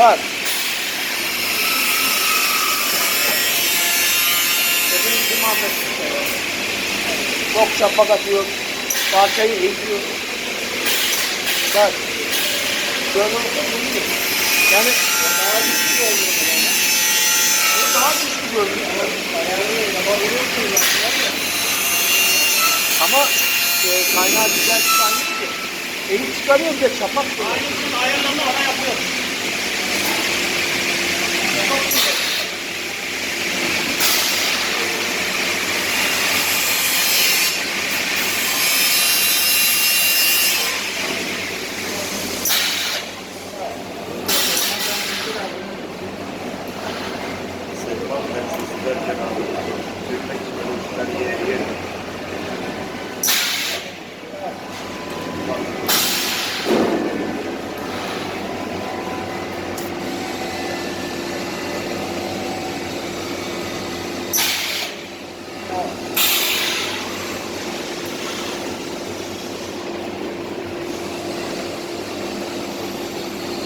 Bak. Çok şapak atıyor. Parçayı eğiyor. Bak. Şöyle yani daha güçlü oluyor. Daha güçlü görünüyor. Ama kaynağı güzel bir kaynağı ki. Eğip çıkarıyor bir de çapak. Aynısını ayarlama ana yapıyor. Çok güzel.